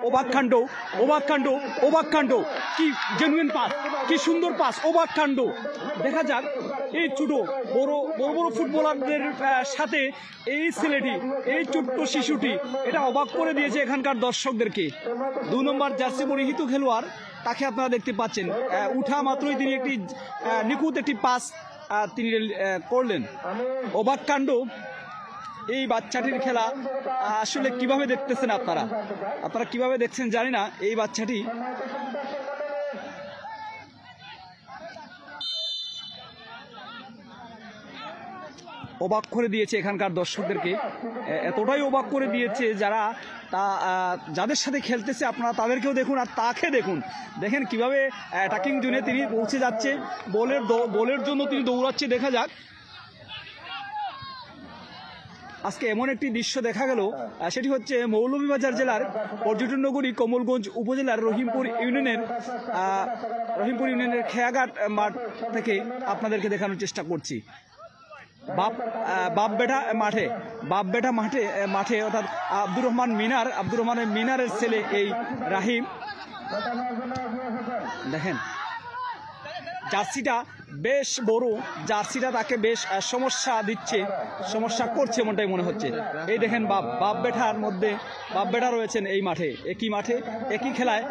অবাক কাণ্ড, অবাক কাণ্ড, অবাক কাণ্ড, কি জেনুইন পাস, কি সুন্দর পাস, অবাক কাণ্ড। দেখা যাক এই ছোট বড় বড় বড় ফুটবলারদের সাথে এই ছেলেটি, এই ছোট্ট শিশুটি এটা অবাক করে দিয়েছে এখানকার দর্শকদেরকে। 2 নম্বর জার্সি পরিহিত খেলোয়াড়, তাকে আপনারা দেখতে পাচ্ছেন, উঠা মাত্রই তিনি একটি নিখুঁত একটি পাস তিনি করলেন। অবাক কাণ্ড এই বাচ্চাটির খেলা। আসলে কিভাবে দেখতেছেন আপনারা, আপনারা কিভাবে দেখছেন জানি না। এই বাচ্চাটি অবাক করে দিয়েছে এখানকার দর্শকদেরকে, এতটাই অবাক করে দিয়েছে যারা যাদের সাথে খেলতেছে আপনারা তাদেরকেও দেখুন আর তাকে দেখুন। দেখেন কিভাবে অ্যাটাকিং জোনে তিনি পৌঁছে যাচ্ছে, বলের জন্য তিনি দৌড়াচ্ছে। দেখা যাক আজকে এমন একটি দৃশ্য দেখা গেল, সেটি হচ্ছে মৌলভীবাজার জেলার পর্যটন নগরী কমলগঞ্জ উপজেলার রহিমপুর ইউনিয়নের খেয়াঘাট মাঠ থেকে আপনাদেরকে দেখানোর চেষ্টা করছি। বাপবেটা মাঠে অর্থাৎ আব্দুর রহমানের মিনারের ছেলে এই রাহিম। দেখেন জার্সিটা বেশ বড়, জার্সিটা তাকে বেশ সমস্যা করছে এমনটাই মনে হচ্ছে। এই দেখেন বাপবেটার মধ্যে বাপবেটা রয়েছেন এই মাঠে, একই খেলায়।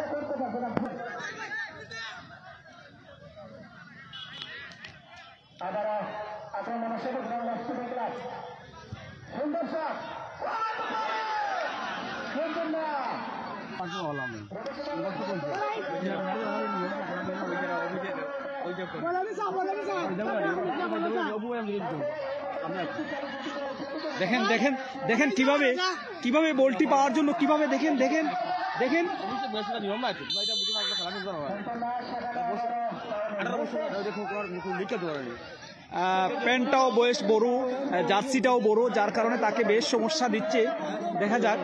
দেখেন দেখেন দেখেন কিভাবে বলটি পাওয়ার জন্য কিভাবে দেখেন দেখেন দেখেন প্যান্টটাও বেশ বড়, জার্সিটাও বড়, যার কারণে তাকে বেশ সমস্যা দিচ্ছে। দেখা যাক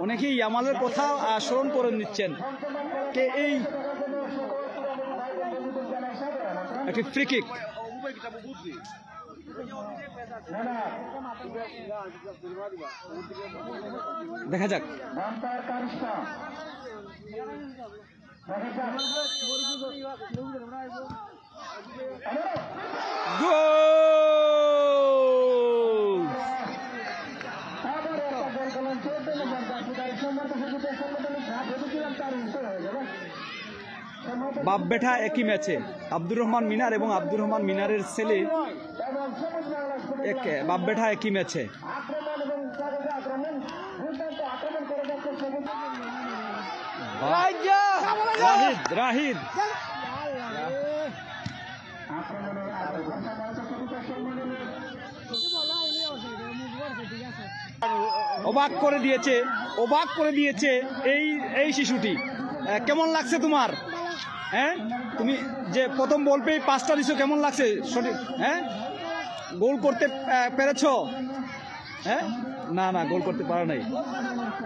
অনেকেই ইয়ামালের কথা স্মরণ করে নিচ্ছেন। কে এই একটি ফ্রি কিক, দেখা যাক বাপবেটা একই ম্যাচে আব্দুর রহমান মিনার এবং আব্দুর রহমান মিনারের ছেলে বাপবেটা একই ম্যাচে। রাহিদ অবাক করে দিয়েছে এই শিশুটি। কেমন লাগছে তোমার? হ্যাঁ, তুমি যে প্রথম বল পেয়ে পাসটা দিছো, কেমন লাগছে? সঠিক, হ্যাঁ, গোল করতে পেরেছ? হ্যাঁ, না গোল করতে পারো নাই।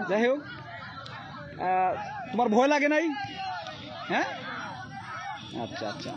যাই হোক, তোমার ভয় লাগে নাই? হ্যাঁ, আচ্ছা।